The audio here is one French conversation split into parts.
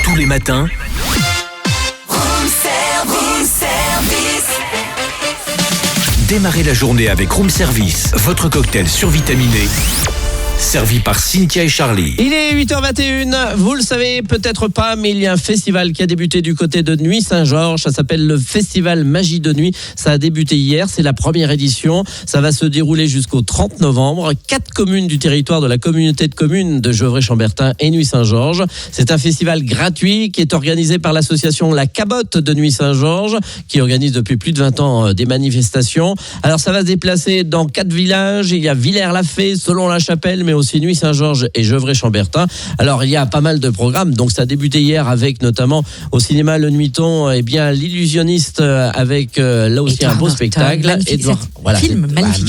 Tous les matins, démarrez la journée avec Room Service, votre cocktail survitaminé. Servi par Cynthia et Charlie. Il est 8h21, vous le savez peut-être pas, mais il y a un festival qui a débuté du côté de Nuits-Saint-Georges. Ça s'appelle le Festival Magie de Nuit. Ça a débuté hier, c'est la première édition. Ça va se dérouler jusqu'au 30 novembre. 4 communes du territoire de la communauté de communes de Gevrey-Chambertin et Nuits-Saint-Georges. C'est un festival gratuit qui est organisé par l'association La Cabotte de Nuits-Saint-Georges, qui organise depuis plus de 20 ans des manifestations. Alors ça va se déplacer dans 4 villages. Il y a Villers-la-Fée, Selon-la-Chapelle, mais aussi Nuits-Saint-Georges et Gevrey-Chambertin. Alors il y a pas mal de programmes, donc ça a débuté hier avec notamment au cinéma Le Nuiton, l'illusionniste avec là aussi Edward un beau spectacle.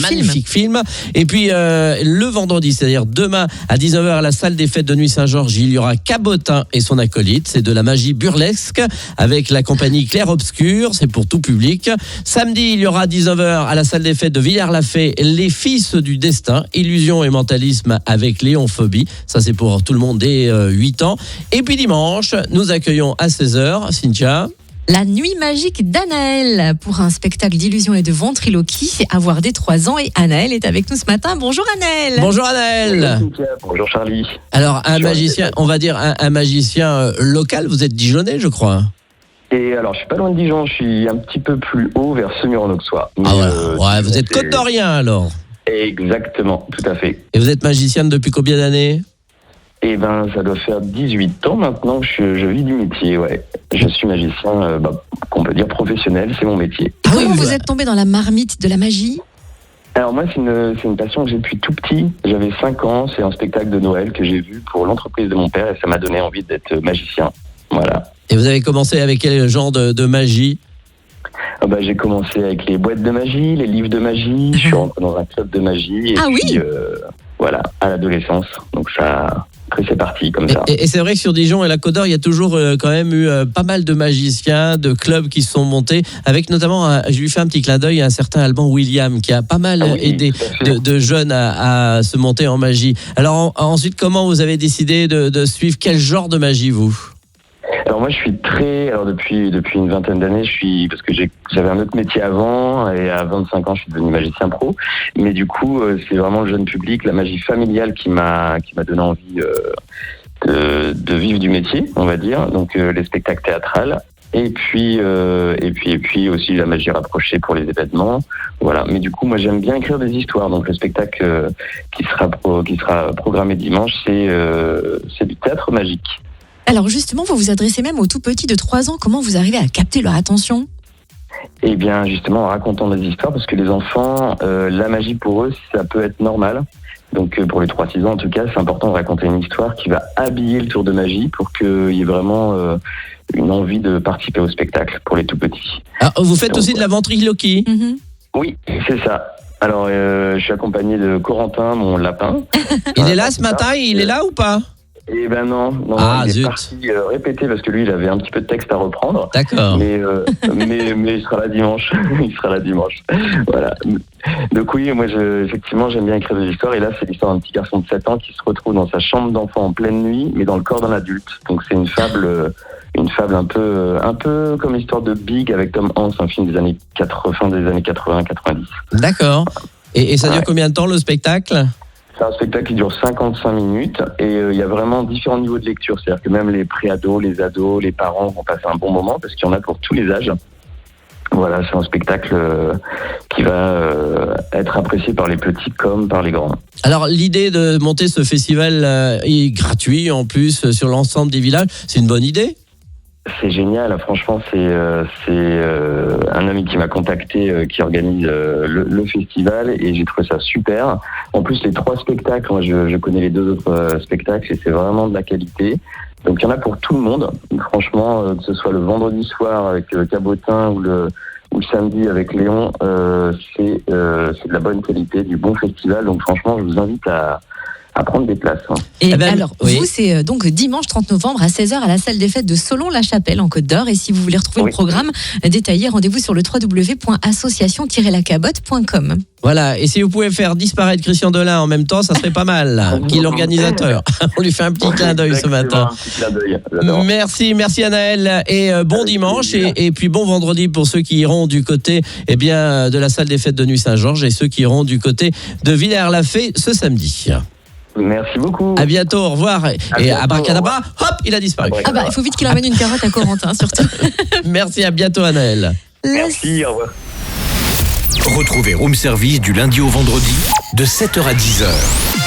Magnifique film. Et puis le vendredi, c'est-à-dire demain à 19h à la salle des fêtes de Nuits-Saint-Georges, il y aura Cabotin et son acolyte. C'est de la magie burlesque avec la compagnie Clair Obscur, c'est pour tout public. Samedi, il y aura à 19h à la salle des fêtes de Villers-la-Fée, Les Fils du Destin, illusion et mentalisme avec Léon Phobie. Ça, c'est pour tout le monde dès 8 ans. Et puis dimanche, nous accueillons à 16h, Cynthia. La nuit magique d'Anaël pour un spectacle d'illusion et de ventriloquie à voir dès 3 ans. Et Anaël est avec nous ce matin. Bonjour Anaël. Bonjour Anaël. Bonjour Charlie. Alors, un magicien, on va dire un magicien local. Vous êtes Dijonnais, je crois. Et alors, je suis pas loin de Dijon, je suis un petit peu plus haut vers Semur-en-Auxois. Ah voilà, vous êtes Côte d'Orient alors. Exactement, tout à fait. Et vous êtes magicienne depuis combien d'années ? Eh ben, ça doit faire 18 ans maintenant que je vis du métier, ouais. Je suis magicien, qu'on peut dire professionnel, c'est mon métier. Comment vous êtes tombé dans la marmite de la magie ? Alors moi, c'est une passion que j'ai depuis tout petit. J'avais 5 ans, c'est un spectacle de Noël que j'ai vu pour l'entreprise de mon père et ça m'a donné envie d'être magicien. Voilà. Et vous avez commencé avec quel genre de magie ? J'ai commencé avec les boîtes de magie, les livres de magie. Je suis rentré dans un club de magie. Et voilà, à l'adolescence. Donc ça, après c'est parti comme ça. Et c'est vrai que sur Dijon et la Côte d'Or, il y a toujours quand même eu pas mal de magiciens, de clubs qui se sont montés. Avec notamment, je lui fais un petit clin d'œil à un certain Alban William qui a pas mal aidé de jeunes à se monter en magie. Alors ensuite, comment vous avez décidé de suivre quel genre de magie vous ? Alors moi je suis depuis une vingtaine d'années, parce que j'avais un autre métier avant et à 25 ans je suis devenu magicien pro, mais du coup c'est vraiment le jeune public, la magie familiale qui m'a donné envie de vivre du métier, on va dire, donc les spectacles théâtrales et puis aussi la magie rapprochée pour les événements, voilà. Mais du coup moi j'aime bien écrire des histoires, donc le spectacle qui sera programmé dimanche c'est du théâtre magique. Alors justement, vous vous adressez même aux tout petits de 3 ans. Comment vous arrivez à capter leur attention ? Eh bien, justement, en racontant des histoires, parce que les enfants, la magie pour eux, ça peut être normal. Donc, pour les 3-6 ans, en tout cas, c'est important de raconter une histoire qui va habiller le tour de magie pour qu'il y ait vraiment une envie de participer au spectacle pour les tout petits. Ah, vous faites aussi de la ventriloquie ? Oui, c'est ça. Alors, je suis accompagné de Corentin, mon lapin. Il est là ce matin ? Il est là ou pas ? Eh ben non, il est parti répéter parce que lui il avait un petit peu de texte à reprendre. D'accord. Mais il sera là dimanche. Voilà. Donc oui, moi effectivement j'aime bien écrire des histoires et là c'est l'histoire d'un petit garçon de 7 ans qui se retrouve dans sa chambre d'enfant en pleine nuit mais dans le corps d'un adulte. Donc c'est une fable un peu comme l'histoire de Big avec Tom Hanks, un film des années 80-90. D'accord. Et ça dure combien de temps le spectacle ? C'est un spectacle qui dure 55 minutes et il y a vraiment différents niveaux de lecture. C'est-à-dire que même les pré-ados, les ados, les parents vont passer un bon moment parce qu'il y en a pour tous les âges. Voilà, c'est un spectacle qui va être apprécié par les petits comme par les grands. Alors l'idée de monter ce festival est gratuit en plus sur l'ensemble des villages, c'est une bonne idée ? C'est génial, franchement, c'est un ami qui m'a contacté, qui organise le festival et j'ai trouvé ça super. En plus, les 3 spectacles, moi je connais les 2 autres spectacles et c'est vraiment de la qualité. Donc il y en a pour tout le monde, franchement, que ce soit le vendredi soir avec Cabotin ou le samedi avec Léon, c'est de la bonne qualité, du bon festival. Donc franchement, je vous invite à à prendre des places. Hein. Et Eh ben, alors, oui. vous, c'est donc dimanche 30 novembre à 16h à la salle des fêtes de Solon-la-Chapelle en Côte d'Or. Et si vous voulez retrouver le programme détaillé, rendez-vous sur le www.association-lacabotte.com. Voilà, et si vous pouvez faire disparaître Christian Delin en même temps, ça serait pas mal, qui est l'organisateur. On lui fait un petit clin d'œil ce matin. Un petit clin d'œil, j'adore. Merci Anaël, et bon Avec dimanche, plaisir. et puis bon vendredi pour ceux qui iront du côté de la salle des fêtes de Nuit Saint-Georges, et ceux qui iront du côté de Villers-la-Fée ce samedi. Merci beaucoup. À bientôt, au revoir. Et bientôt, abracadabra, hop, il a disparu. Ah bah, il faut vite qu'il emmène une carotte à Corentin, surtout. Merci, à bientôt Anaël. Merci, au revoir. Retrouvez Room Service du lundi au vendredi de 7h à 10h.